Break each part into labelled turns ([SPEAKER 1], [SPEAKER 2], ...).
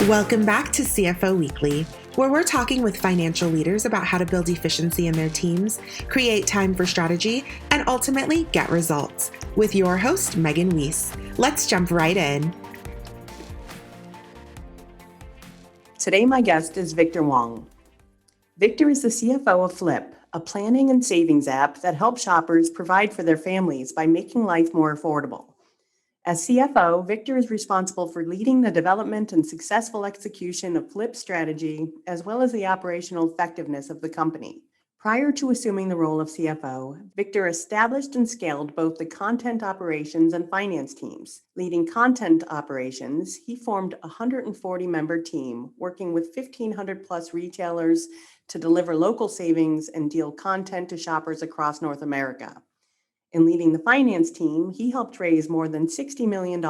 [SPEAKER 1] Welcome back to CFO Weekly, where we're talking with financial leaders about how to build efficiency in their teams, create time for strategy, and ultimately get results. With your host, Megan Weiss. Let's jump right in.
[SPEAKER 2] Today, my guest is Victor Wong. Victor is the CFO of Flipp, a planning and savings app that helps shoppers provide for their families by making life more affordable. As CFO, Victor is responsible for leading the development and successful execution of Flipp's strategy, as well as the operational effectiveness of the company. Prior to assuming the role of CFO, Victor established and scaled both the content operations and finance teams. Leading content operations, he formed a 140-member team working with 1,500 plus retailers to deliver local savings and deal content to shoppers across North America. In leading the finance team, he helped raise more than $60 million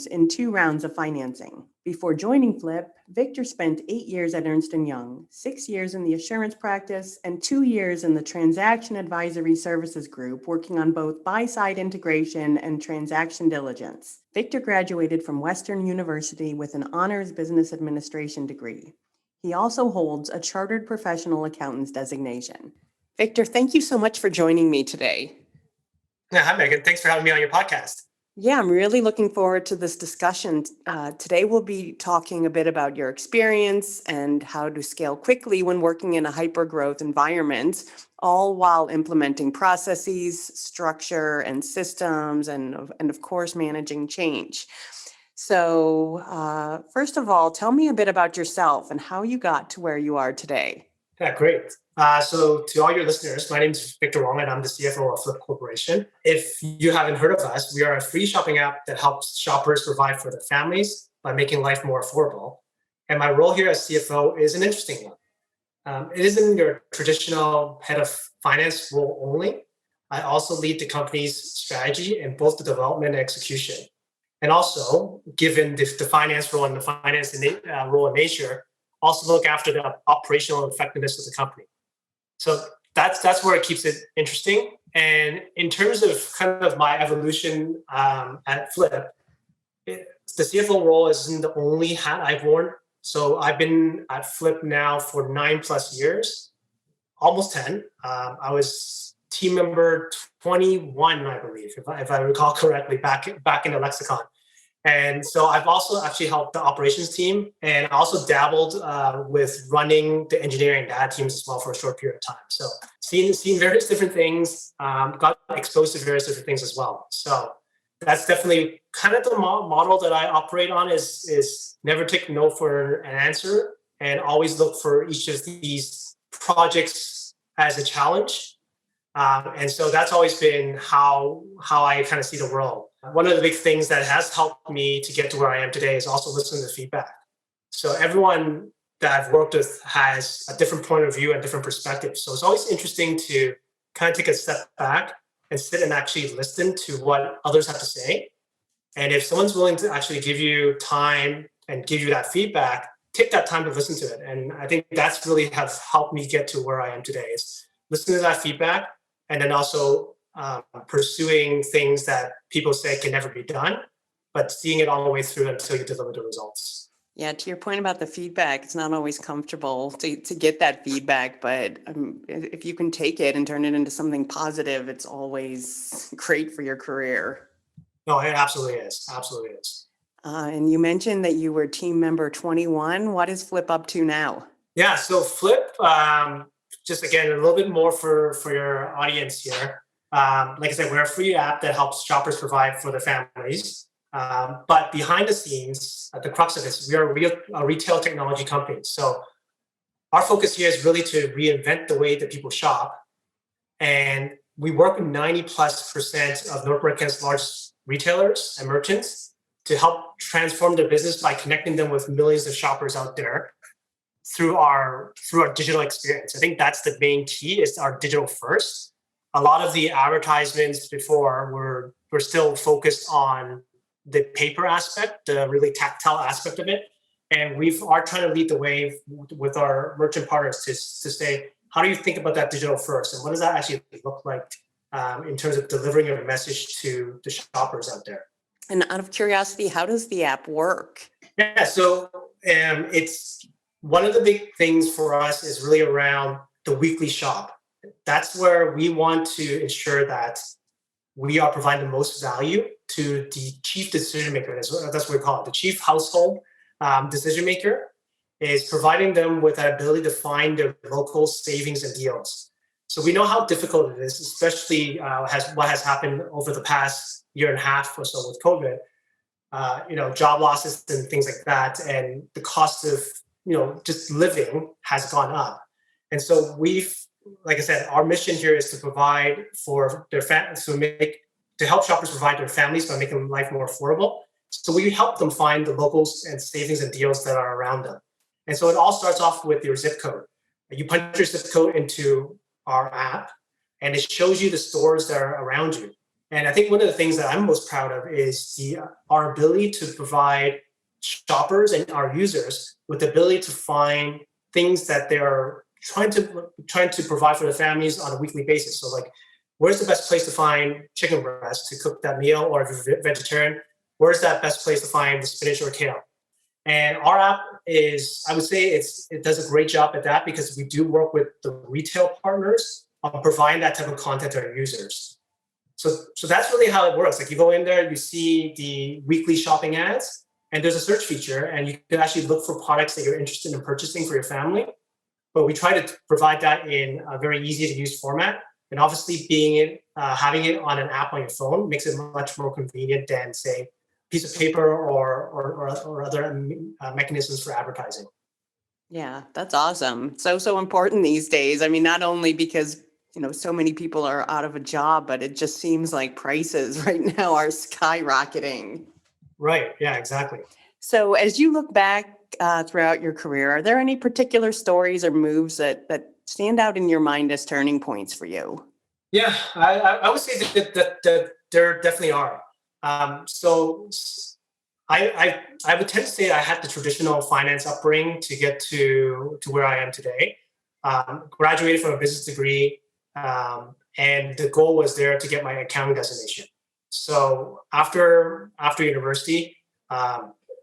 [SPEAKER 2] in 2 rounds of financing. Before joining Flipp, Victor spent 8 years at Ernst & Young, 6 years in the assurance practice, and 2 years in the transaction advisory services group, working on both buy-side integration and transaction diligence. Victor graduated from Western University with an honors business administration degree. He also holds a chartered professional accountant's designation. Victor, thank you so much for joining me today.
[SPEAKER 3] Yeah, hi, Megan. Thanks for having me on your podcast.
[SPEAKER 2] Yeah, I'm really looking forward to this discussion. Today, we'll be talking a bit about your experience and how to scale quickly when working in a hypergrowth environment, all while implementing processes, structure, and systems, and of course, managing change. So first of all, tell me a bit about yourself and how you got to where you are today.
[SPEAKER 3] Yeah, great. So to all your listeners, my name is Victor Wong, and I'm the CFO of Flipp Corporation. If you haven't heard of us, we are a free shopping app that helps shoppers provide for their families by making life more affordable. And my role here as CFO is an interesting one. It isn't your traditional head of finance role only. I also lead the company's strategy in both the development and execution. And also, given the finance role and the finance role in nature, also look after the operational effectiveness of the company. So that's where it keeps it interesting. And in terms of kind of my evolution at Flipp, the CFO role isn't the only hat I've worn. So I've been at Flipp now for 9+ years, almost 10. I was team member 21, I believe, if I recall correctly, back in the lexicon. And so I've also actually helped the operations team, and I also dabbled with running the engineering data teams as well for a short period of time. So seen various different things, got exposed to various different things as well. So that's definitely kind of the model that I operate on is never take no for an answer, and always look for each of these projects as a challenge. And so that's always been how I kind of see the world. One of the big things that has helped me to get to where I am today is also listening to feedback. So everyone that I've worked with has a different point of view and different perspectives. So it's always interesting to kind of take a step back and sit and actually listen to what others have to say. And if someone's willing to actually give you time and give you that feedback, take that time to listen to it. And I think that's really has helped me get to where I am today, is listening to that feedback, and then also pursuing things that people say can never be done, but seeing it all the way through until you deliver the results.
[SPEAKER 2] Yeah, to your point about the feedback, it's not always comfortable to get that feedback, but if you can take it and turn it into something positive, it's always great for your career.
[SPEAKER 3] No, it absolutely is. Absolutely is.
[SPEAKER 2] And you mentioned that you were team member 21. What is Flipp up to now?
[SPEAKER 3] Yeah, so Flipp, just again, a little bit more for your audience here. Like I said, we're a free app that helps shoppers provide for their families. But behind the scenes, at the crux of this, we are a retail technology company. So our focus here is really to reinvent the way that people shop. And we work with 90+% of North America's largest retailers and merchants to help transform their business by connecting them with millions of shoppers out there through our digital experience. I think that's the main key, is our digital first. A lot of the advertisements before were still focused on the paper aspect, the really tactile aspect of it. And we are trying to lead the way with our merchant partners to say, how do you think about that digital first? And what does that actually look like in terms of delivering your message to the shoppers out there?
[SPEAKER 2] And out of curiosity, how does the app work?
[SPEAKER 3] Yeah, so It's one of the big things for us is really around the weekly shop. That's where we want to ensure that we are providing the most value to the chief decision maker. That's what we call it. The chief household decision maker is providing them with the ability to find their local savings and deals. So we know how difficult it is, especially what has happened over the past year and a half or so with COVID. Job losses and things like that, and the cost of just living has gone up. And so like I said, our mission here is to provide for their families, to help shoppers provide their families by making life more affordable. So we help them find the locals and savings and deals that are around them. And so it all starts off with your zip code. You punch your zip code into our app, and it shows you the stores that are around you. And I think one of the things that I'm most proud of is our ability to provide shoppers and our users with the ability to find things that they're trying to provide for their families on a weekly basis. So like, where's the best place to find chicken breast to cook that meal? Or if you're vegetarian, where's that best place to find the spinach or kale? And our app is, I would say it does a great job at that, because we do work with the retail partners on providing that type of content to our users. So that's really how it works. Like, you go in there, you see the weekly shopping ads, and there's a search feature, and you can actually look for products that you're interested in purchasing for your family. But we try to provide that in a very easy to use format. And obviously having it on an app on your phone makes it much more convenient than, say, a piece of paper or other mechanisms for advertising.
[SPEAKER 2] Yeah, that's awesome. So important these days. I mean, not only because so many people are out of a job, but it just seems like prices right now are skyrocketing.
[SPEAKER 3] Right. Yeah, exactly.
[SPEAKER 2] So as you look back throughout your career, are there any particular stories or moves that stand out in your mind as turning points for you?
[SPEAKER 3] Yeah, I would say that there definitely are. So I would tend to say I had the traditional finance upbringing to get to where I am today. Graduated from a business degree, and the goal was there to get my accounting designation. So after university,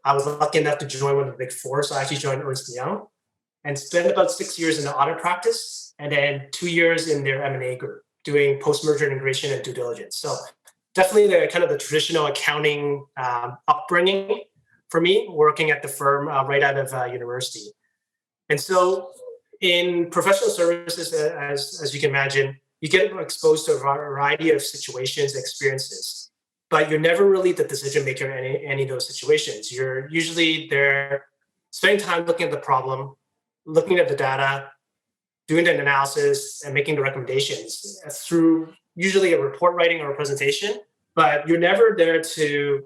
[SPEAKER 3] I was lucky enough to join one of the big four. So I actually joined Ernst & Young and spent about 6 years in the audit practice, and then 2 years in their M&A group doing post-merger integration and due diligence. So definitely the kind of the traditional accounting upbringing for me, working at the firm right out of university. And so in professional services, as you can imagine, you get exposed to a variety of situations, experiences, but you're never really the decision maker in any of those situations. You're usually there spending time looking at the problem, looking at the data, doing the analysis, and making the recommendations through usually a report writing or a presentation, but you're never there to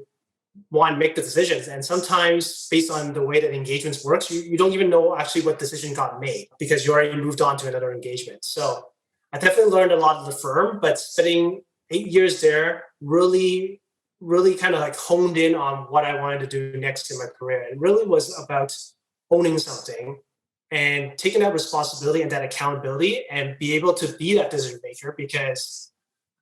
[SPEAKER 3] make the decisions. And sometimes based on the way that engagements works, you don't even know actually what decision got made because you already moved on to another engagement. So I definitely learned a lot of the firm, but spending 8 years there really kind of like honed in on what I wanted to do next in my career. It really was about owning something and taking that responsibility and that accountability and be able to be that decision maker, because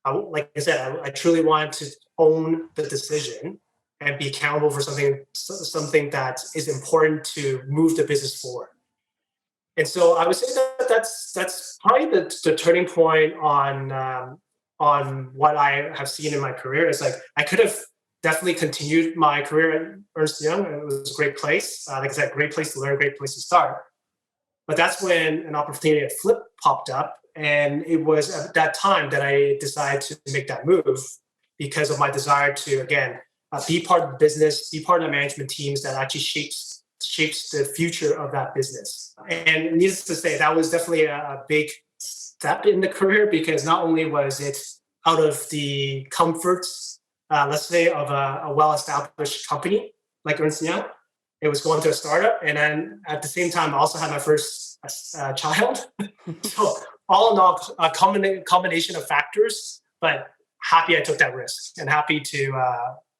[SPEAKER 3] like I said, I truly wanted to own the decision and be accountable for something that is important to move the business forward. And so I would say that's probably the turning point on what I have seen in my career. Is like I could have definitely continued my career at Ernst & Young. It was a great place. Like I said, great place to learn, great place to start. But that's when an opportunity at Flipp popped up. And it was at that time that I decided to make that move because of my desire to, again, be part of the business, be part of the management teams that actually shapes the future of that business. And needless to say, that was definitely a big step in the career, because not only was it out of the comforts, let's say, of a well-established company like Ernst & Young, it was going to a startup. And then at the same time, I also had my first child. So all in all, a combination of factors, but happy I took that risk and happy to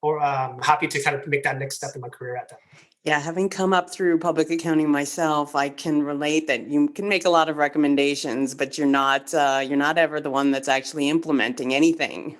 [SPEAKER 3] kind of make that next step in my career at that.
[SPEAKER 2] Yeah, having come up through public accounting myself, I can relate that you can make a lot of recommendations, but you're not ever the one that's actually implementing anything.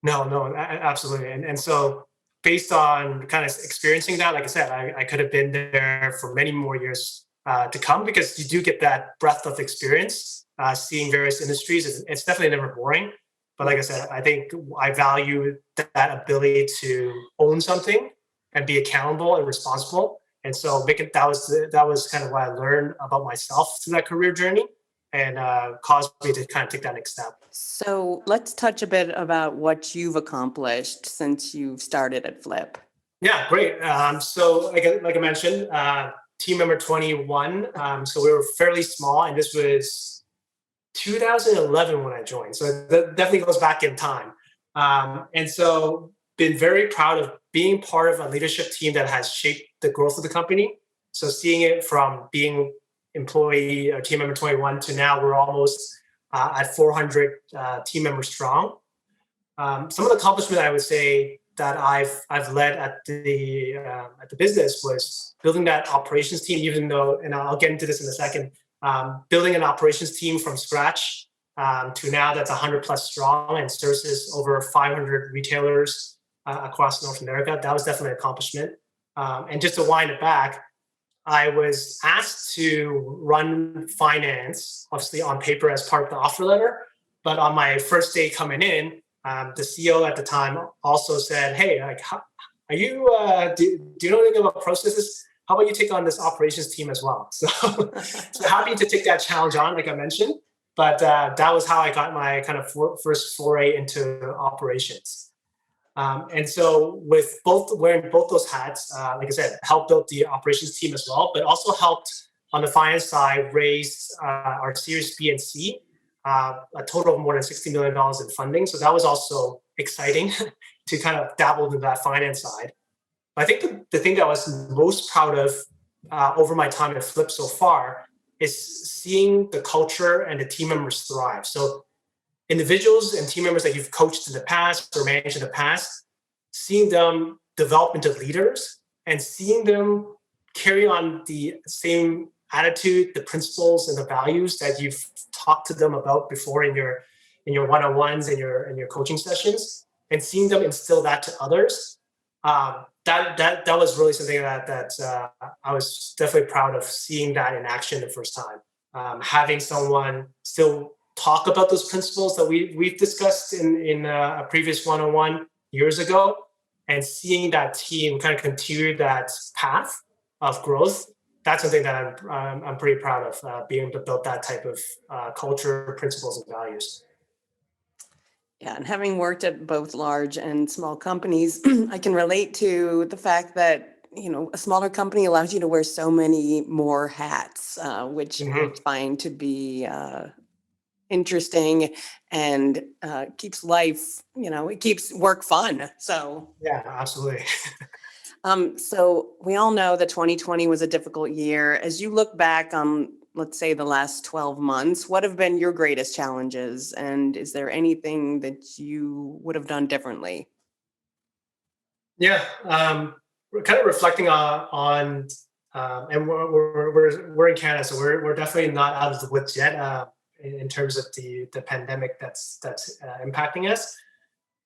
[SPEAKER 3] No, absolutely. And so based on kind of experiencing that, like I said, I could have been there for many more years to come, because you do get that breadth of experience, seeing various industries. It's definitely never boring. But like I said, I think I value that ability to own something and be accountable and responsible. And so that was kind of what I learned about myself through that career journey, and caused me to kind of take that next step.
[SPEAKER 2] So let's touch a bit about what you've accomplished since you've started at Flipp.
[SPEAKER 3] Yeah, great. So like I mentioned, team member 21. So we were fairly small, and this was 2011 when I joined. So that definitely goes back in time. And so been very proud of being part of a leadership team that has shaped the growth of the company. So seeing it from being employee or team member 21 to now we're almost at 400 team members strong. Some of the accomplishment I would say that I've led at the business was building that operations team, even though, and I'll get into this in a second, building an operations team from scratch to now that's 100 plus strong and services over 500 retailers across North America. That was definitely an accomplishment. And just to wind it back, I was asked to run finance, obviously on paper as part of the offer letter. But on my first day coming in, the CEO at the time also said, "Hey, like, are you? Do you know anything about processes? How about you take on this operations team as well?" So happy to take that challenge on, like I mentioned. But that was how I got my kind of first foray into operations. And so with wearing both those hats, like I said, helped build the operations team as well, but also helped on the finance side raise our Series B and C, a total of more than $60 million in funding. So that was also exciting to kind of dabble into that finance side. I think the thing that I was most proud of over my time at Flipp so far is seeing the culture and the team members thrive. So individuals and team members that you've coached in the past or managed in the past, seeing them develop into leaders and seeing them carry on the same attitude, the principles and the values that you've talked to them about before in your one-on-ones and your coaching sessions, and seeing them instill that to others. That was really something that I was definitely proud of, seeing that in action the first time. Having someone still talk about those principles that we've discussed in a previous one-on-one years ago, and seeing that team kind of continue that path of growth. That's something that I'm pretty proud of, being able to build that type of culture, principles, and values.
[SPEAKER 2] Yeah, and having worked at both large and small companies, I can relate to the fact that, you know, a smaller company allows you to wear so many more hats, which I find to be interesting and keeps life, you know, it keeps work fun. So
[SPEAKER 3] yeah, absolutely.
[SPEAKER 2] So we all know that 2020 was a difficult year. As you look back on, let's say, the last 12 months, what have been your greatest challenges? And is there anything that you would have done differently?
[SPEAKER 3] Yeah, we're kind of reflecting on and we're in Canada, so we're definitely not out of the woods yet in terms of the pandemic that's impacting us.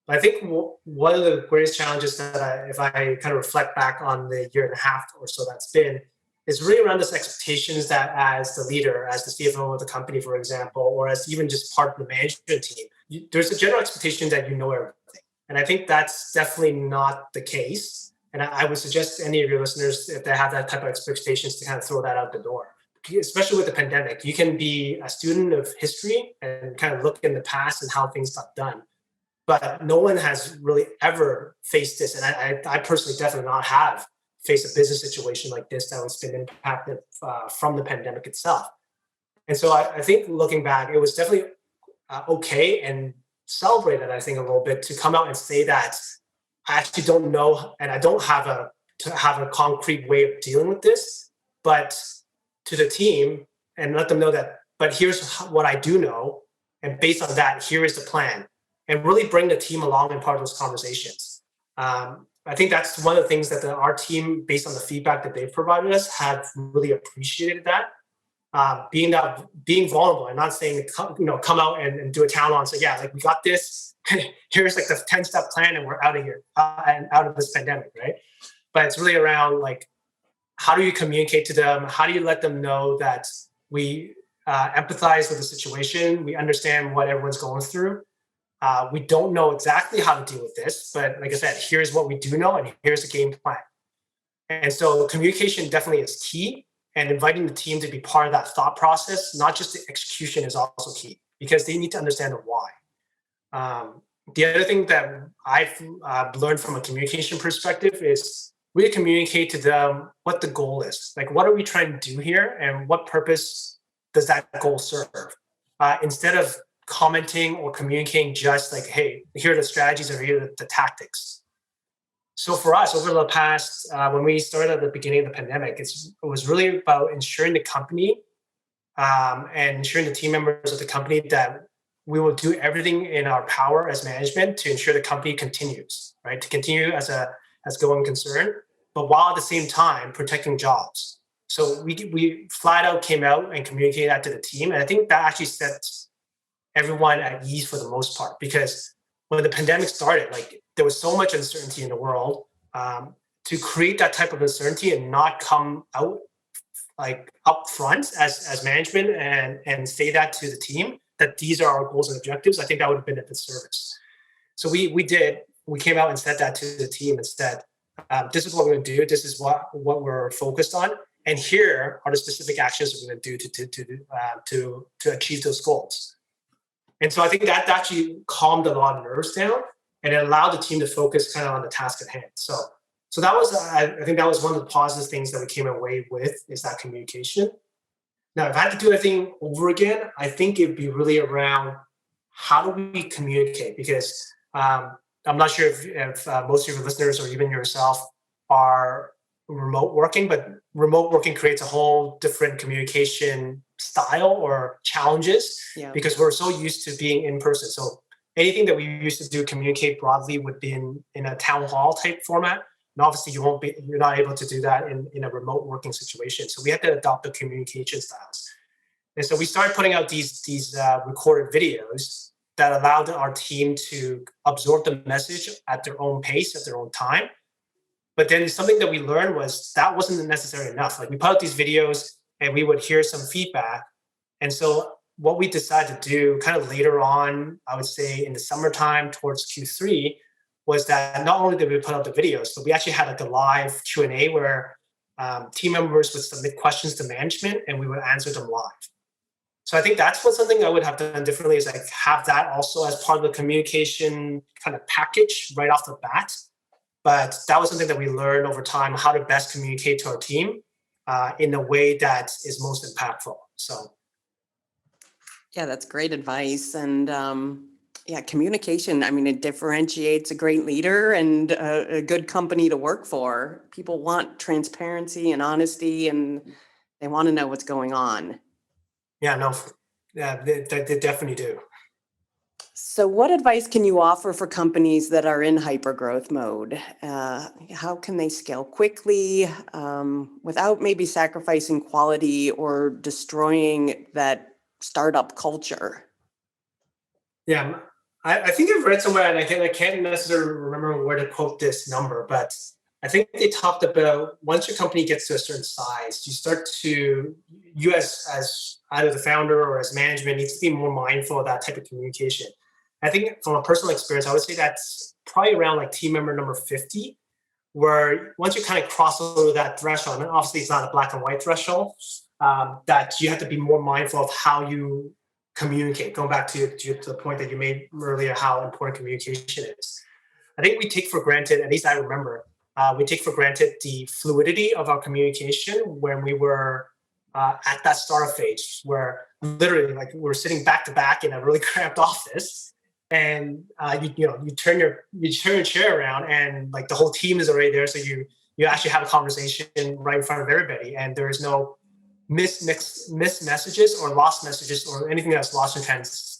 [SPEAKER 3] I think one of the greatest challenges that if I kind of reflect back on the year and a half or so that's been, is really around this expectations that as the leader, as the CFO of the company, for example, or as even just part of the management team, there's a general expectation that you know everything. And I think that's definitely not the case. And I would suggest any of your listeners, if they have that type of expectations, to kind of throw that out the door. Especially with the pandemic, you can be a student of history and kind of look in the past and how things got done. But no one has really ever faced this. And I personally definitely not have faced a business situation like this that was been impacted from the pandemic itself. And so I think looking back, it was definitely okay and celebrated, I think, a little bit to come out and say that I actually don't know, and I don't have a concrete way of dealing with this, but to the team and let them know that, but here's what I do know. And based on that, here is the plan, and really bring the team along in part of those conversations. I think that's one of the things that our team, based on the feedback that they've provided us, have really appreciated that. being vulnerable and not saying, come out and do a town hall and say, yeah, like we got this. Here's like the 10-step plan and we're out of here and out of this pandemic, right? But it's really around like, how do you communicate to them? How do you let them know that we empathize with the situation? We understand what everyone's going through. We don't know exactly how to deal with this, but like I said, here's what we do know and here's the game plan. And so communication definitely is key, and inviting the team to be part of that thought process, not just the execution, is also key because they need to understand the why. The other thing that I've learned from a communication perspective is really communicate to them what the goal is. Like, what are we trying to do here and what purpose does that goal serve? Instead of commenting or communicating just like, hey, here are the strategies or here are the tactics. So for us, over the past, when we started at the beginning of the pandemic, it was really about ensuring the company and ensuring the team members of the company that we will do everything in our power as management to ensure the company continues, right? To continue as going concern, but while at the same time protecting jobs. So we flat out came out and communicated that to the team. And I think that actually sets everyone at ease for the most part, because when the pandemic started, like there was so much uncertainty in the world, to create that type of uncertainty and not come out like up front as management and say that to the team that these are our goals and objectives, I think that would have been a disservice. So we came out and said that to the team and said, this is what we're going to do. This is what we're focused on. And here are the specific actions we're going to do to achieve those goals. And so I think that actually calmed a lot of nerves down and it allowed the team to focus kind of on the task at hand. So that was, I think that was one of the positive things that we came away with, is that communication. Now, if I had to do everything over again, I think it'd be really around how do we communicate? Because I'm not sure if most of your listeners or even yourself are remote working, but remote working creates a whole different communication style or challenges because we're so used to being in person. So anything that we used to do communicate broadly would be in a town hall type format. And obviously you're not able to do that in a remote working situation. So we had to adopt the communication styles. And so we started putting out these recorded videos that allowed our team to absorb the message at their own pace, at their own time. But then something that we learned was that wasn't necessarily enough. Like we put out these videos and we would hear some feedback. And so what we decided to do kind of later on, I would say in the summertime towards Q3, was that not only did we put out the videos, but we actually had like a live Q&A where team members would submit questions to management and we would answer them live. So I think that's something I would have done differently, is like have that also as part of the communication kind of package right off the bat. But that was something that we learned over time, how to best communicate to our team in a way that is most impactful. So.
[SPEAKER 2] Yeah, that's great advice. And communication, I mean, it differentiates a great leader and a good company to work for. People want transparency and honesty, and they want to know what's going on.
[SPEAKER 3] They definitely do.
[SPEAKER 2] So what advice can you offer for companies that are in hypergrowth mode? How can they scale quickly without maybe sacrificing quality or destroying that startup culture?
[SPEAKER 3] Yeah, I think I've read somewhere, and I can't necessarily remember where to quote this number, but I think they talked about once your company gets to a certain size, you as either the founder or as management needs to be more mindful of that type of communication. I think from a personal experience, I would say that's probably around like team member number 50, where once you kind of cross over that threshold, and obviously it's not a black and white threshold, that you have to be more mindful of how you communicate. Going back to the point that you made earlier, how important communication is. I think we take for granted, at least I remember, we take for granted the fluidity of our communication when we were at that startup phase, where literally like we're sitting back to back in a really cramped office, and you turn your chair around, and like the whole team is already there, so you actually have a conversation right in front of everybody, and there is no missed messages or lost messages or anything that's lost in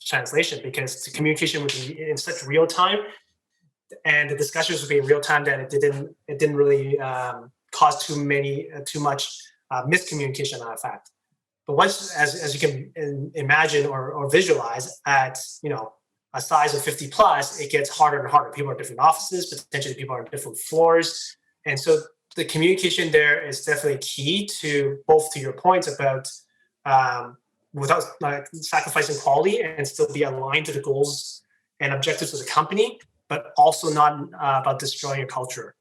[SPEAKER 3] translation, because the communication would be in such real time, and the discussions would be in real time, that it didn't really cause too much miscommunication on that fact. But once, as you can imagine or visualize, at a size of 50 plus, it gets harder and harder. People are in different offices, potentially people are on different floors, and so the communication there is definitely key to both to your points about without sacrificing quality and still be aligned to the goals and objectives of the company, but also not about destroying your culture.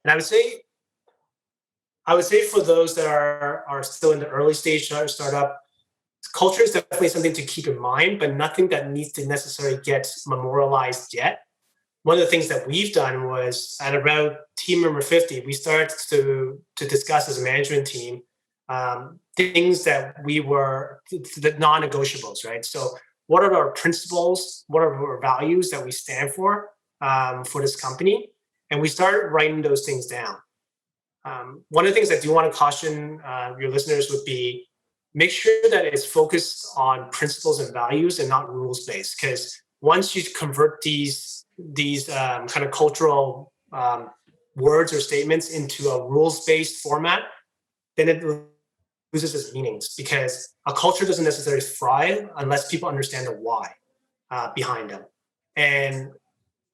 [SPEAKER 3] And I would say for those that are still in the early stage startup, culture is definitely something to keep in mind, but nothing that needs to necessarily get memorialized yet. One of the things that we've done was at around team member 50, we started to discuss as a management team things that the non-negotiables, right? So what are our principles? What are our values that we stand for this company? And we started writing those things down. One of the things I do want to caution your listeners would be make sure that it's focused on principles and values and not rules-based, because once you convert these kind of cultural words or statements into a rules-based format, then it loses its meanings, because a culture doesn't necessarily thrive unless people understand the why behind them. And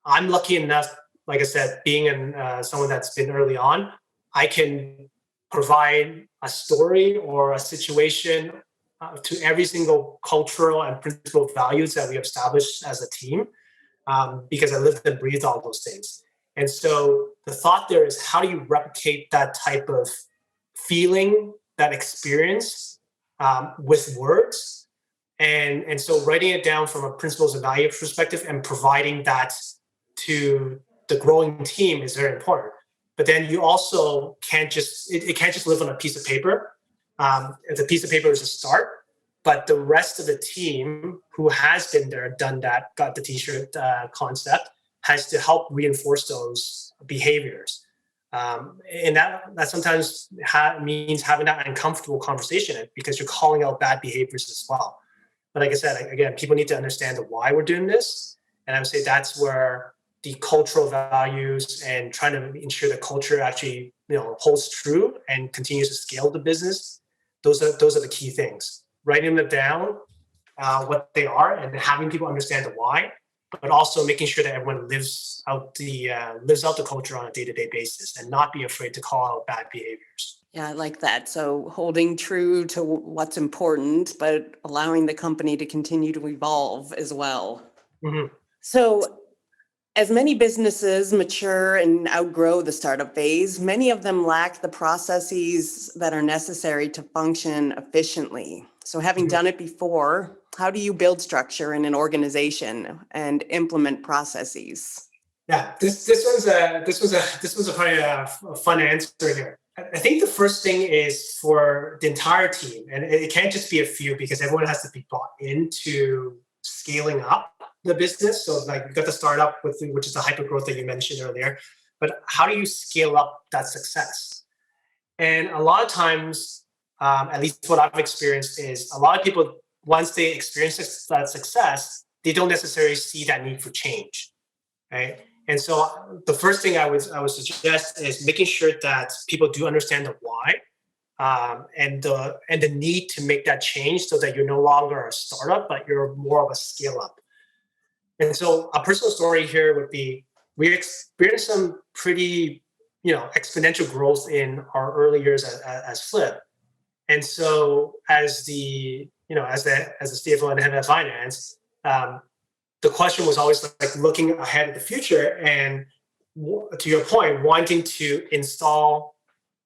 [SPEAKER 3] I'm lucky enough, like I said, being someone that's been early on, I can provide a story or a situation to every single cultural and principle values that we have established as a team, because I lived and breathed all those things. And so the thought there is, how do you replicate that type of feeling, that experience with words? And so writing it down from a principles and values perspective and providing that to the growing team is very important. But then you also can't just, it can't just live on a piece of paper. The piece of paper is a start, but the rest of the team who has been there, done that, got the t-shirt concept, has to help reinforce those behaviors. And that sometimes means having that uncomfortable conversation, because you're calling out bad behaviors as well. But like I said, again, people need to understand the why we're doing this. And I would say that's where the cultural values and trying to ensure the culture actually holds true and continues to scale the business. Those are the key things. Writing them down, what they are, and having people understand the why, but also making sure that everyone lives out the culture on a day-to-day basis and not be afraid to call out bad behaviors.
[SPEAKER 2] Yeah, I like that. So holding true to what's important, but allowing the company to continue to evolve as well.
[SPEAKER 3] Mm-hmm.
[SPEAKER 2] So as many businesses mature and outgrow the startup phase, many of them lack the processes that are necessary to function efficiently. So having done it before, how do you build structure in an organization and implement processes?
[SPEAKER 3] Yeah, this was probably a fun answer here. I think the first thing is for the entire team, and it can't just be a few, because everyone has to be bought into scaling up the business. So like we've got the startup which is the hypergrowth that you mentioned earlier, but how do you scale up that success? And a lot of times, at least what I've experienced, is a lot of people, once they experience that success, they don't necessarily see that need for change, right? And so the first thing I would suggest is making sure that people do understand the why, and the need to make that change, so that you're no longer a startup, but you're more of a scale up. And so a personal story here would be, we experienced some pretty, exponential growth in our early years as Flipp. And so as the CFO and head of finance, the question was always like looking ahead at the future, and to your point, wanting to install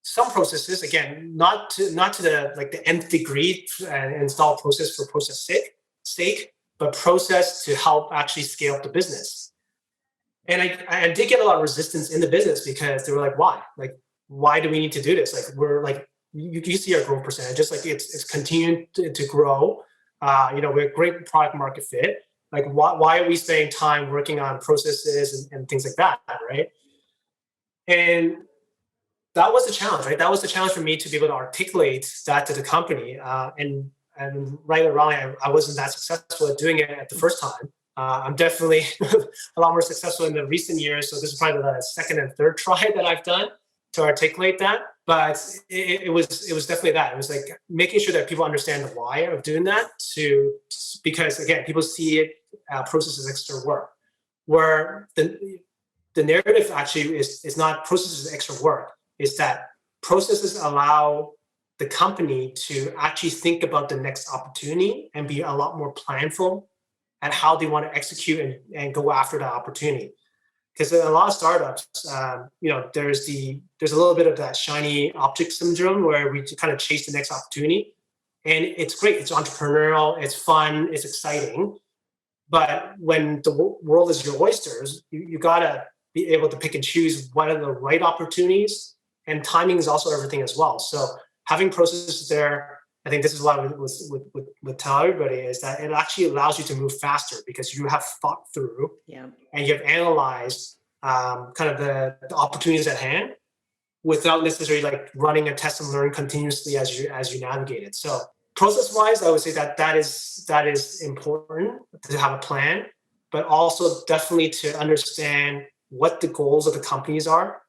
[SPEAKER 3] some processes, again, not to the nth degree, and install process for process sake, but process to help actually scale up the business. And I did get a lot of resistance in the business, because they were like, why? Like, why do we need to do this? Like, we're like, you see our growth percentage, just like it's continuing to grow. We're a great product market fit. Like, why are we spending time working on processes and things like that, right? And that was the challenge, right? That was the challenge for me, to be able to articulate that to the company. And right or wrong, I wasn't that successful at doing it at the first time. I'm definitely a lot more successful in the recent years. So this is probably the second and third try that I've done to articulate that. But it was definitely that. It was like making sure that people understand the why of doing that because again, people see it process as extra work, where the narrative actually is not process as extra work, is that processes allow the company to actually think about the next opportunity and be a lot more planful at how they want to execute and go after that opportunity. Because in a lot of startups, there's a little bit of that shiny object syndrome where we kind of chase the next opportunity, and it's great. It's entrepreneurial. It's fun. It's exciting. But when the world is your oysters, you gotta be able to pick and choose what are the right opportunities, and timing is also everything as well. So having processes there, I think this is what I would tell everybody, is that it actually allows you to move faster because you have thought through and you have analyzed kind of the opportunities at hand without necessarily like running a test and learn continuously as you navigate it. So process-wise, I would say that is important to have a plan, but also definitely to understand what the goals of the companies are,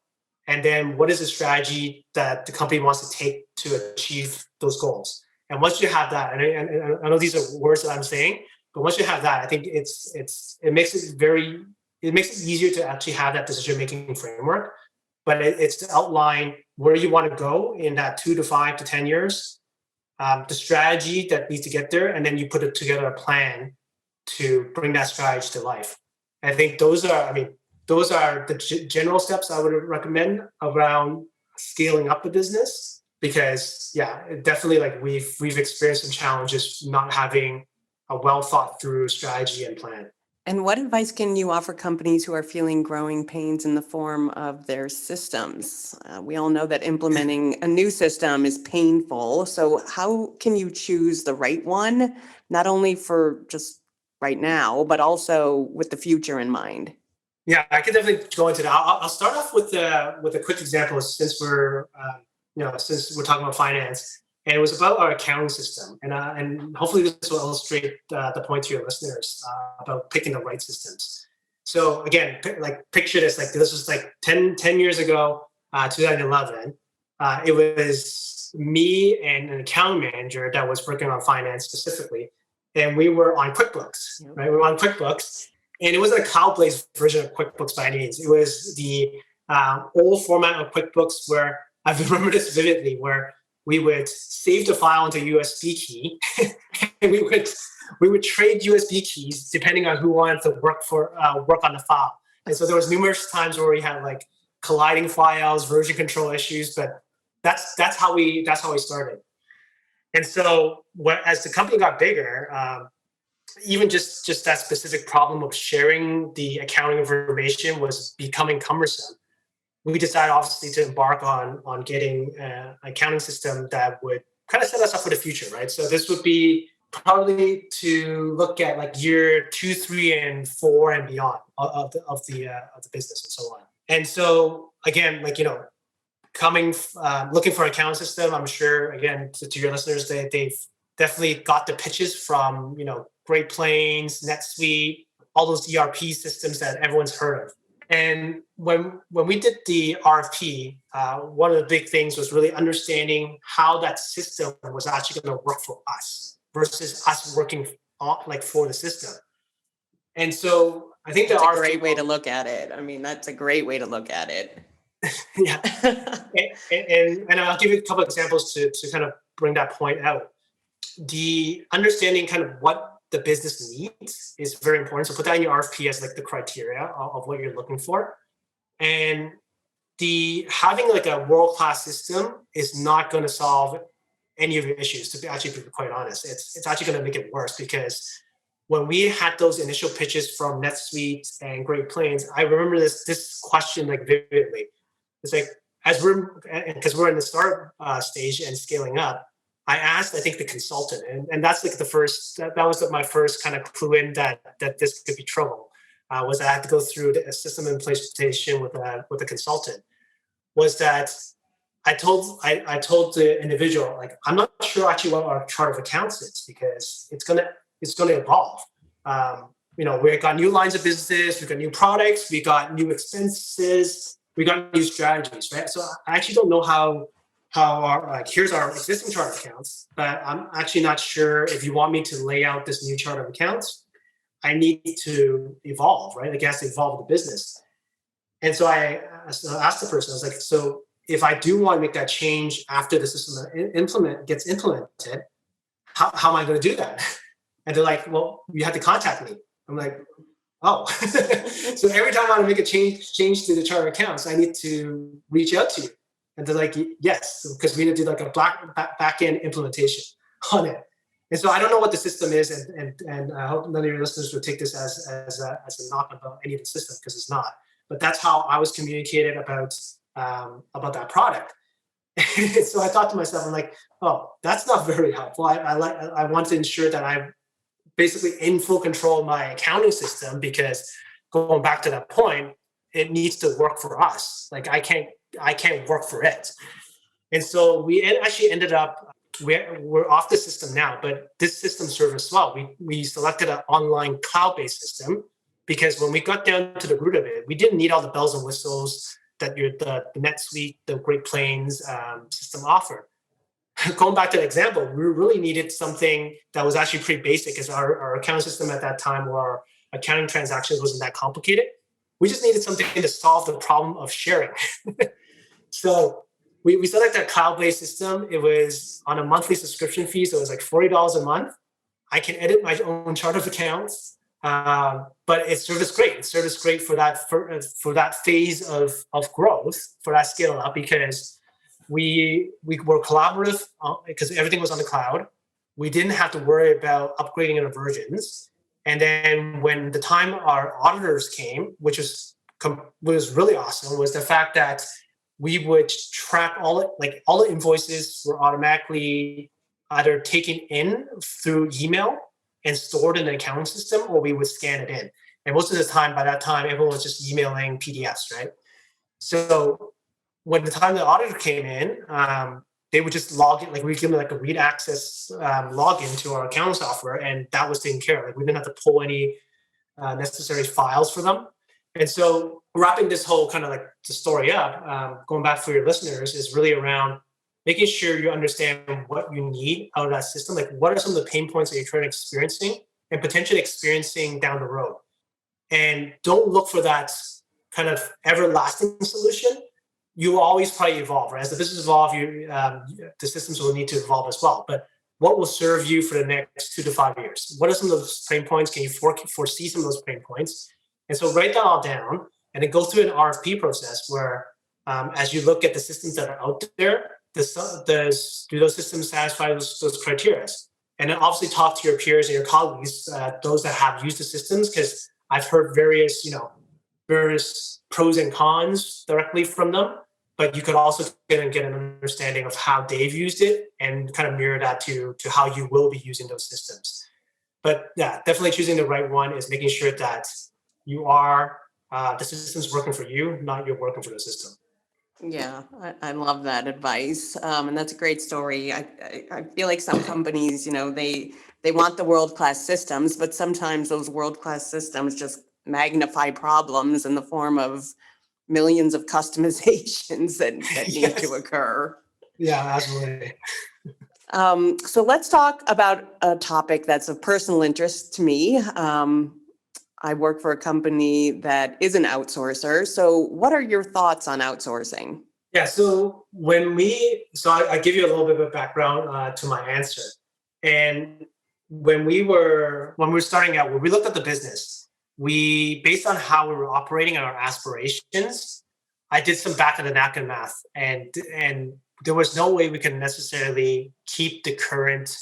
[SPEAKER 3] and then what is the strategy that the company wants to take to achieve those goals. And once you have that, and I know these are words that I'm saying, but once you have that, I think it makes it easier to actually have that decision-making framework. But it's to outline where you want to go in that 2 to 5 to 10 years, the strategy that needs to get there, and then you put together a plan to bring that strategy to life. I think those are the general steps I would recommend around scaling up the business. Because definitely, like we've experienced some challenges not having a well thought through strategy and plan.
[SPEAKER 2] And what advice can you offer companies who are feeling growing pains in the form of their systems? We all know that implementing a new system is painful. So how can you choose the right one, not only for just right now, but also with the future in mind?
[SPEAKER 3] Yeah, I can definitely go into that. I'll start off with a quick example since we're talking about finance. And it was about our accounting system. And hopefully this will illustrate the point to your listeners about picking the right systems. So again, picture this, like this was like 10 years ago, 2011. It was me and an accounting manager that was working on finance specifically. And we were on QuickBooks, right? We were on QuickBooks. And it wasn't a cloud-based version of QuickBooks by any means. It was the old format of QuickBooks where I remember this vividly, where we would save the file into USB key, and we would trade USB keys depending on who wanted to work on the file. And so there was numerous times where we had like colliding files, version control issues, but that's how we started. And so as the company got bigger, even just that specific problem of sharing the accounting information was becoming cumbersome. We decided obviously to embark on getting an accounting system that would kind of set us up for the future, right? So this would be probably to look at like year 2, 3, and 4 and beyond of the business and so on. And so again, looking for an accounting system, I'm sure again to your listeners, they've definitely got the pitches from Great Plains, NetSuite, all those ERP systems that everyone's heard of. And when we did the RFP, one of the big things was really understanding how that system was actually going to work for us versus us working for the system. And so I think
[SPEAKER 2] that's a great way to look at it. I mean, that's a great way to look at it.
[SPEAKER 3] Yeah. and I'll give you a couple of examples to kind of bring that point out. The understanding kind of what the business needs is very important. So put that in your RFP as like the criteria of what you're looking for. And having like a world-class system is not going to solve any of your issues, to be quite honest. It's actually going to make it worse, because when we had those initial pitches from NetSuite and Great Plains, I remember this question like vividly. It's like, because we're in the start stage and scaling up, I asked, I think, the consultant, and that's like that was my first kind of clue in that this could be trouble, was I had to go through a system implementation with a consultant. Was that I told the individual, like, I'm not sure actually what our chart of accounts is, because it's gonna evolve. We got new lines of business, we got new products, we got new expenses, we got new strategies, right? So I actually don't know how here's our existing chart of accounts, but I'm actually not sure if you want me to lay out this new chart of accounts. I need to evolve, right? Like, it has to evolve the business. And so I asked the person, I was like, so if I do want to make that change after the system gets implemented, how am I going to do that? And they're like, well, you have to contact me. I'm like, oh. So every time I want to make a change to the chart of accounts, I need to reach out to you. And they're like, yes, because we need to do like a back-end implementation on it. And so I don't know what the system is, and I hope none of your listeners would take this as a knock about any of the system, because it's not. But that's how I was communicated about that product. So I thought to myself, I'm like, oh, that's not very helpful. I want to ensure that I'm basically in full control of my accounting system, because going back to that point, it needs to work for us. Like, I can't work for it. And so we actually ended up, we're off the system now, but this system served us well. We selected an online cloud-based system, because when we got down to the root of it, we didn't need all the bells and whistles that the NetSuite, the Great Plains system offered. Going back to the example, we really needed something that was actually pretty basic, because our accounting system at that time, or our accounting transactions, wasn't that complicated. We just needed something to solve the problem of sharing. So we selected a cloud-based system. It was on a monthly subscription fee, so it was like $40 a month. I can edit my own chart of accounts, but it served us great. It served us great for that phase of growth, for that scale up, because we were collaborative, because everything was on the cloud. We didn't have to worry about upgrading the versions. And then when the time our auditors came, which was really awesome, was the fact that we would track all the invoices were automatically either taken in through email and stored in an accounting system, or we would scan it in. And most of the time, by that time, everyone was just emailing PDFs, right? So when the time the auditor came in, they would just log in, like we give them like a read access login to our accounting software, and that was taken care of. Like, we didn't have to pull any necessary files for them. And so wrapping this whole kind of like the story up, going back for your listeners, is really around making sure you understand what you need out of that system. Like, what are some of the pain points that you're currently experiencing and potentially experiencing down the road? And don't look for that kind of everlasting solution. You will always probably evolve, right? As the business evolves, the systems will need to evolve as well. But what will serve you for the next 2 to 5 years? What are some of those pain points? Can you foresee some of those pain points? And so write that all down, and then go through an RFP process where, as you look at the systems that are out there, do those systems satisfy those criteria? And then obviously talk to your peers and your colleagues, those that have used the systems, because I've heard various pros and cons directly from them. But you could also get an understanding of how they've used it and kind of mirror that to how you will be using those systems. But yeah, definitely choosing the right one is making sure that you are the system's working for you, not you're working for the system.
[SPEAKER 2] Yeah, I love that advice. And that's a great story. I feel like some companies, they want the world-class systems, but sometimes those world-class systems just magnify problems in the form of millions of customizations that need to occur.
[SPEAKER 3] Yeah, absolutely.
[SPEAKER 2] So let's talk about a topic that's of personal interest to me. I work for a company that is an outsourcer. So what are your thoughts on outsourcing?
[SPEAKER 3] Yeah, so I give you a little bit of a background to my answer. And when we were starting out, when we looked at the business, based on how we were operating and our aspirations, I did some back of the napkin math, and there was no way we could necessarily keep the current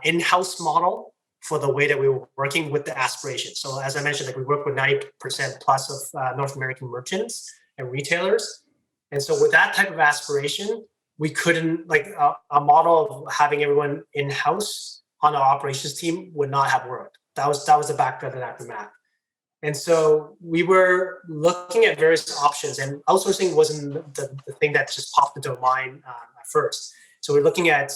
[SPEAKER 3] in-house model for the way that we were working with the aspiration. So as I mentioned, we work with 90% plus of North American merchants and retailers. And so with that type of aspiration, we couldn't, a model of having everyone in-house on our operations team would not have worked. That was the back of the napkin math. And so we were looking at various options, and outsourcing wasn't the thing that just popped into our mind at first. So we're looking at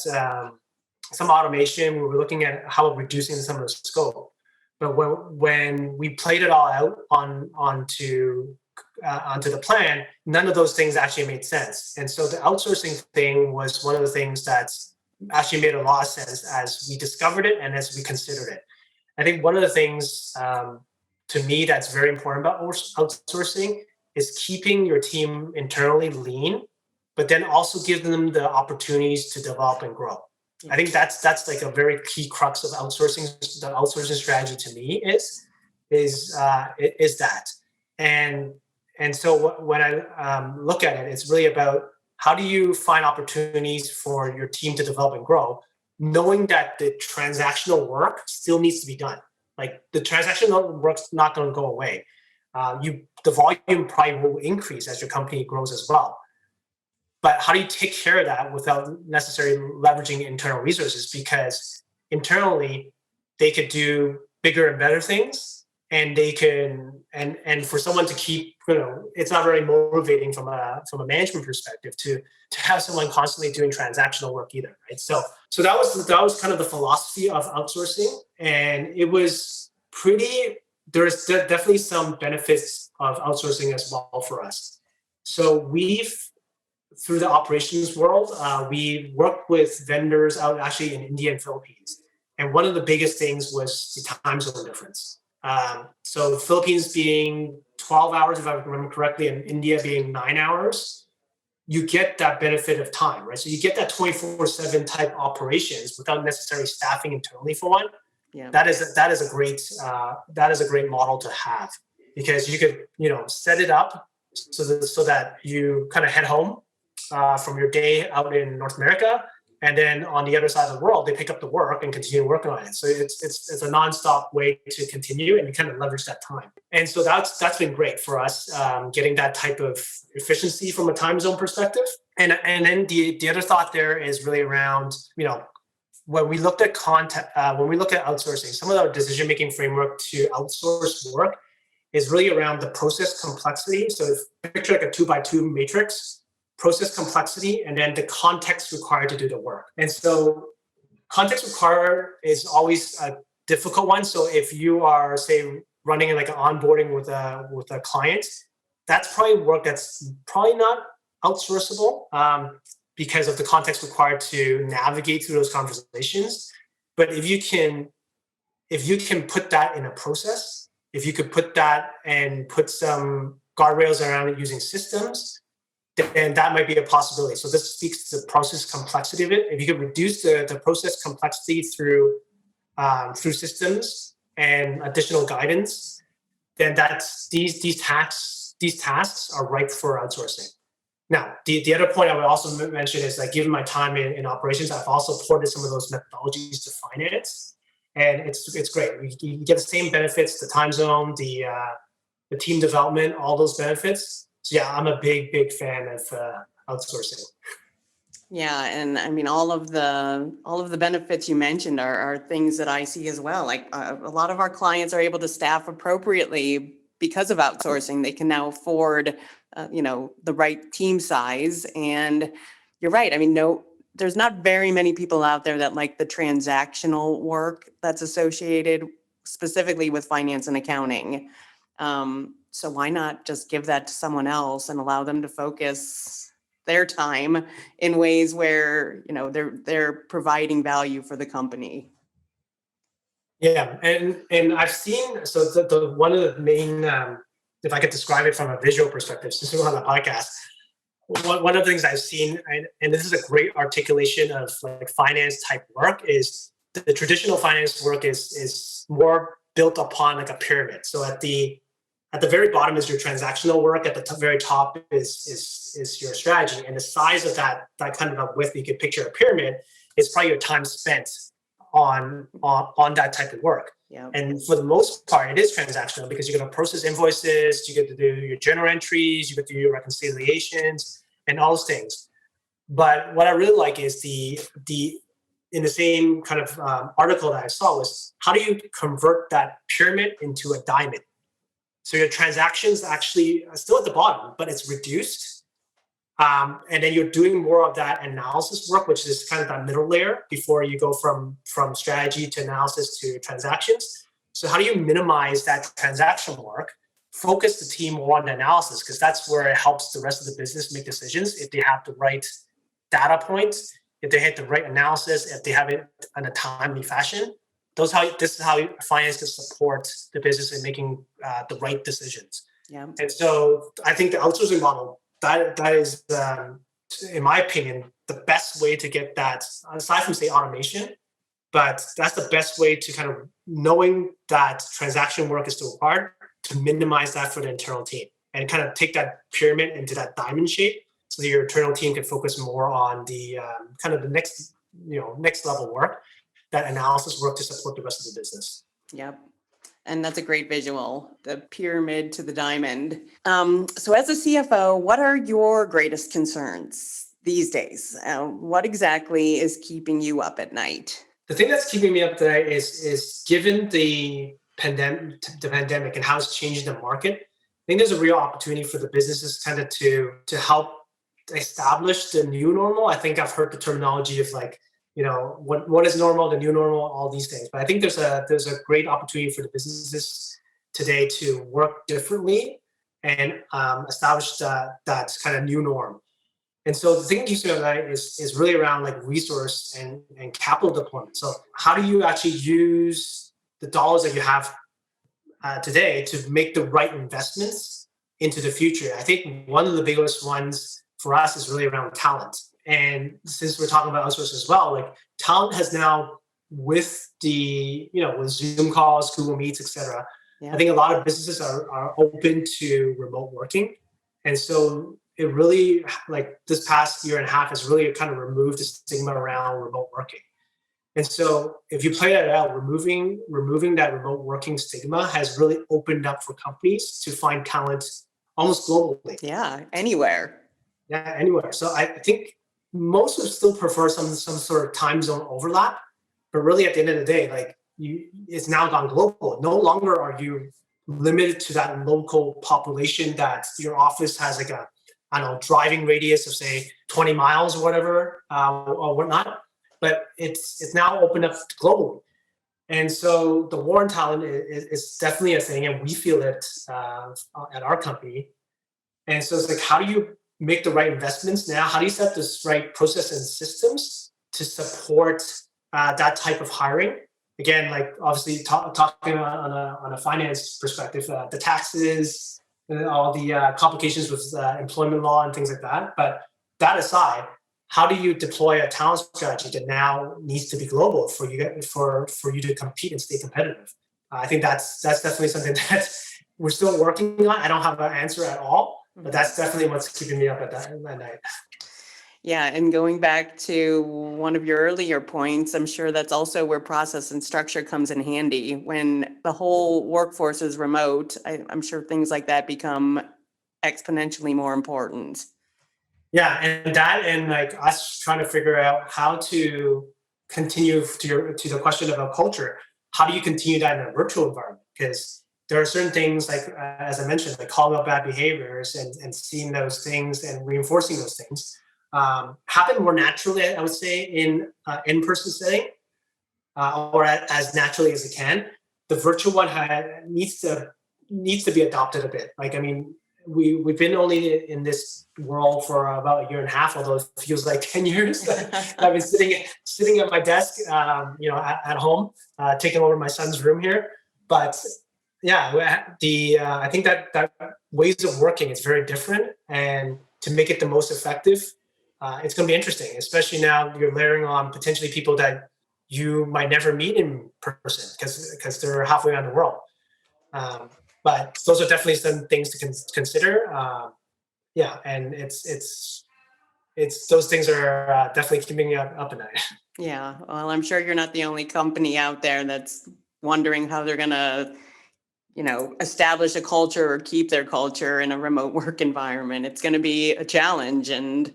[SPEAKER 3] some automation. We were looking at how reducing some of the scope. But when we played it all out onto onto the plan, none of those things actually made sense. And so the outsourcing thing was one of the things that's actually made a lot of sense as we discovered it and as we considered it. I think one of the things to me that's very important about outsourcing is keeping your team internally lean, but then also give them the opportunities to develop and grow. I think that's like a very key crux of outsourcing. The outsourcing strategy to me is that. And so when I look at it, it's really about how do you find opportunities for your team to develop and grow, knowing that the transactional work still needs to be done. Like the transactional work's not going to go away. The volume probably will increase as your company grows as well. But how do you take care of that without necessarily leveraging internal resources? Because internally, they could do bigger and better things, and they can, and for someone to keep, it's not very motivating from a management perspective to have someone constantly doing transactional work either, right? So that was kind of the philosophy of outsourcing, and it was there's definitely some benefits of outsourcing as well for us. So through the operations world, we worked with vendors out actually in India and Philippines. And one of the biggest things was the time zone difference. So the Philippines being 12 hours, if I remember correctly, and India being 9 hours, you get that benefit of time, right? So you get that 24/7 type operations without necessarily staffing internally for one. Yeah. That is a great model to have, because you could, set it up so that you kind of head home from your day out in North America, and then on the other side of the world, they pick up the work and continue working on it. So it's a nonstop way to continue, and you kind of leverage that time. And so that's been great for us, getting that type of efficiency from a time zone perspective. And then the other thought there is really around, when we looked at outsourcing, some of our decision-making framework to outsource work is really around the process complexity. So picture like a 2x2 matrix, process complexity, and then the context required to do the work. And so context required is always a difficult one. So if you are, say, running like an onboarding with a client, that's probably work that's probably not outsourceable, because of the context required to navigate through those conversations. But if you can put that in a process, if you could put that and put some guardrails around it using systems, then that might be a possibility. So this speaks to the process complexity of it. If you could reduce the process complexity through systems and additional guidance, then these tasks are ripe for outsourcing. Now, the other point I would also mention is, like, given my time in operations, I've also ported some of those methodologies to finance, and it's great. You get the same benefits: the time zone, the team development, all those benefits. So yeah, I'm a big fan of outsourcing.
[SPEAKER 2] Yeah, and I mean, all of the benefits you mentioned are things that I see as well. Like a lot of our clients are able to staff appropriately because of outsourcing. They can now afford the right team size. And you're right. I mean, there's not very many people out there that like the transactional work that's associated specifically with finance and accounting. So why not just give that to someone else and allow them to focus their time in ways where, they're providing value for the company.
[SPEAKER 3] Yeah, and I've seen, so the one of the main, if I could describe it from a visual perspective, since we're on the podcast, one of the things I've seen, and this is a great articulation of like finance type work, is the traditional finance work is more built upon like a pyramid. So at the very bottom is your transactional work. At the very top is your strategy, and the size of that kind of a width, you can picture a pyramid, is probably your time spent on that type of work. Yeah. And for the most part, it is transactional, because you're going to process invoices, you get to do your journal entries, you get to do your reconciliations, and all those things. But what I really like is in the same kind of article that I saw was, how do you convert that pyramid into a diamond? So your transactions actually are still at the bottom, but it's reduced. And then you're doing more of that analysis work, which is kind of that middle layer before you go from strategy to analysis to transactions. So how do you minimize that transactional work focus the team more on the analysis, because that's where it helps the rest of the business make decisions. If they have the right data points, if they hit the right analysis, if they have it in a timely fashion, this is how finance can support the business in making the right decisions.
[SPEAKER 2] Yeah.
[SPEAKER 3] And so I think the outsourcing model, that is, in my opinion, the best way to get that, aside from, say, automation, but that's the best way to kind of, knowing that transaction work is still required, to minimize that for the internal team and kind of take that pyramid into that diamond shape, so that your internal team can focus more on the kind of the next level work, that analysis work to support the rest of the business.
[SPEAKER 2] Yep. And that's a great visual, the pyramid to the diamond. So as a CFO, what are your greatest concerns these days? What exactly is keeping you up at night?
[SPEAKER 3] The thing that's keeping me up today is given the pandemic and how it's changing the market, I think there's a real opportunity for the businesses kind of to help establish the new normal. I think I've heard the terminology of like, what is normal, the new normal, all these things. But I think there's a great opportunity for the businesses today to work differently and establish that kind of new norm. And so the thing that keeps me up at night is really around like resource and capital deployment. So how do you actually use the dollars that you have today to make the right investments into the future? I think one of the biggest ones for us is really around talent. And since we're talking about outsourcing as well, like talent has now, with with Zoom calls, Google Meets, etc. I think a lot of businesses are open to remote working. And so it really, like this past year and a half, has really kind of removed the stigma around remote working. And so if you play that out, removing that remote working stigma has really opened up for companies to find talent almost globally.
[SPEAKER 2] Yeah, anywhere.
[SPEAKER 3] Yeah, anywhere. So I think most would still prefer some sort of time zone overlap, but really at the end of the day, like it's now gone global. No longer are you limited to that local population that your office has like a, driving radius of say 20 miles or whatever, or whatnot. But it's now opened up globally. And so the war on talent is definitely a thing, and we feel it at our company. And so it's like, how do you make the right investments now? How do you set this right process and systems to support that type of hiring? Again, like obviously talking on a finance perspective, the taxes, all the complications with employment law and things like that. But that aside, how do you deploy a talent strategy that now needs to be global for you to compete and stay competitive? I think that's definitely something that we're still working on. I don't have an answer at all, but that's definitely what's keeping me up at night.
[SPEAKER 2] Yeah, and going back to one of your earlier points, I'm sure that's also where process and structure comes in handy. When the whole workforce is remote, I'm sure things like that become exponentially more important.
[SPEAKER 3] Yeah, and like us trying to figure out how to continue to the question about culture. How do you continue that in a virtual environment? Because there are certain things, like as I mentioned, like calling out bad behaviors and seeing those things and reinforcing those things happen more naturally, I would say, in in-person setting, or as naturally as it can. The virtual one needs to be adopted a bit. Like, I mean, we've been only in this world for about a year and a half, although it feels like 10 years. I've been sitting at my desk, at home, taking over my son's room here. But yeah, I think that ways of working is very different, and to make it the most effective, it's going to be interesting, especially now you're layering on potentially people that you might never meet in person because they're halfway around the world. But those are definitely some things to consider. And it's those things are definitely keeping me up at night.
[SPEAKER 2] Yeah, well, I'm sure you're not the only company out there that's wondering how they're going to, establish a culture or keep their culture in a remote work environment. It's going to be a challenge, and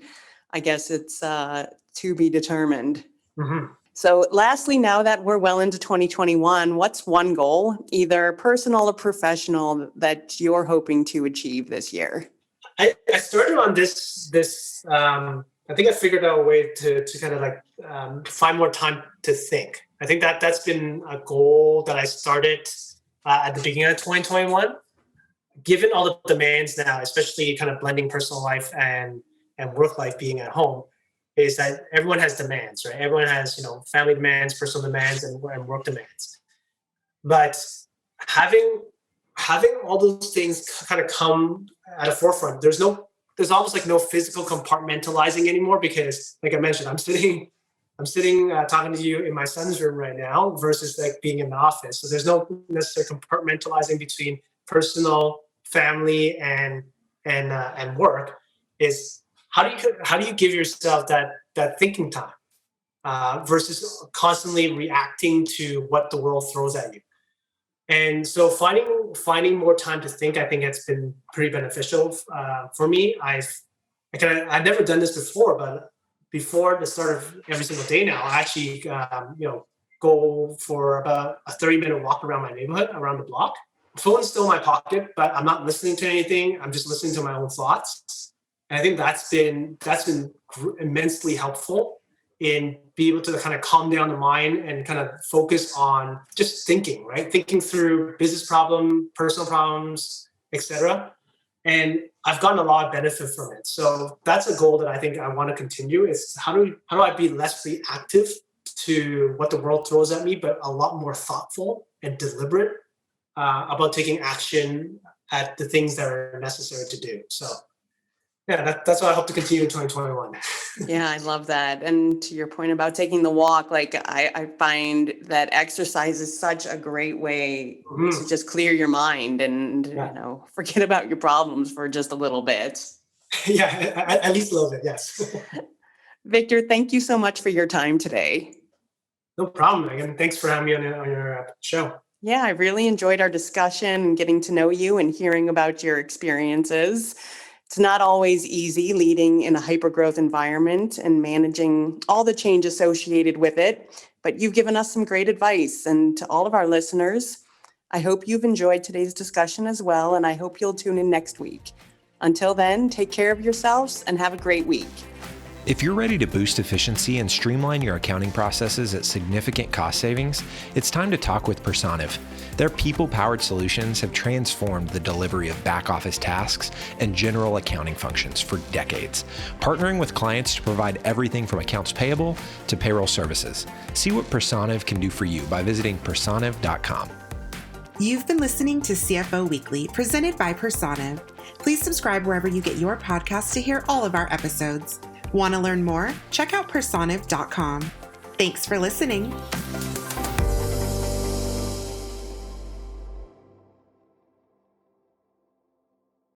[SPEAKER 2] I guess it's to be determined.
[SPEAKER 3] Mm-hmm.
[SPEAKER 2] So lastly, now that we're well into 2021, what's one goal, either personal or professional, that you're hoping to achieve this year?
[SPEAKER 3] I started on this I think I figured out a way to kind of like find more time to think. I think that's been a goal that I started at the beginning of 2021. given all the demands now, especially kind of blending personal life and work life being at home, is that everyone has demands, right? Everyone has, family demands, personal demands, and work demands. But having all those things kind of come at a forefront, there's almost like no physical compartmentalizing anymore, because like I mentioned, I'm sitting talking to you in my son's room right now versus like being in the office. So there's no necessary compartmentalizing between personal, family, and work. Is how do you give yourself that thinking time versus constantly reacting to what the world throws at you? And so finding more time to think, I think it's been pretty beneficial for me. I've never done this before, but before the start of every single day now, I actually go for about a 30-minute walk around my neighborhood, around the block. Phone's still in my pocket, but I'm not listening to anything. I'm just listening to my own thoughts. And I think that's been immensely helpful in being able to kind of calm down the mind and kind of focus on just thinking, right? Thinking through business problem, personal problems, etc. And I've gotten a lot of benefit from it. So that's a goal that I think I want to continue. Is how do I be less reactive to what the world throws at me, but a lot more thoughtful and deliberate about taking action at the things that are necessary to do. So yeah, that's what I hope to continue in 2021.
[SPEAKER 2] Yeah, I love that. And to your point about taking the walk, like I find that exercise is such a great way to just clear your mind and forget about your problems for just a little bit.
[SPEAKER 3] Yeah, at least a little bit, yes.
[SPEAKER 2] Victor, thank you so much for your time today.
[SPEAKER 3] No problem, Megan. Thanks for having me on your show.
[SPEAKER 2] Yeah, I really enjoyed our discussion and getting to know you and hearing about your experiences. It's not always easy leading in a hypergrowth environment and managing all the change associated with it, but you've given us some great advice. And to all of our listeners, I hope you've enjoyed today's discussion as well, and I hope you'll tune in next week. Until then, take care of yourselves and have a great week.
[SPEAKER 4] If you're ready to boost efficiency and streamline your accounting processes at significant cost savings, it's time to talk with Personiv. Their people-powered solutions have transformed the delivery of back-office tasks and general accounting functions for decades, partnering with clients to provide everything from accounts payable to payroll services. See what Personiv can do for you by visiting personiv.com.
[SPEAKER 1] You've been listening to CFO Weekly, presented by Personiv. Please subscribe wherever you get your podcasts to hear all of our episodes. Want to learn more? Check out personiv.com. Thanks for listening.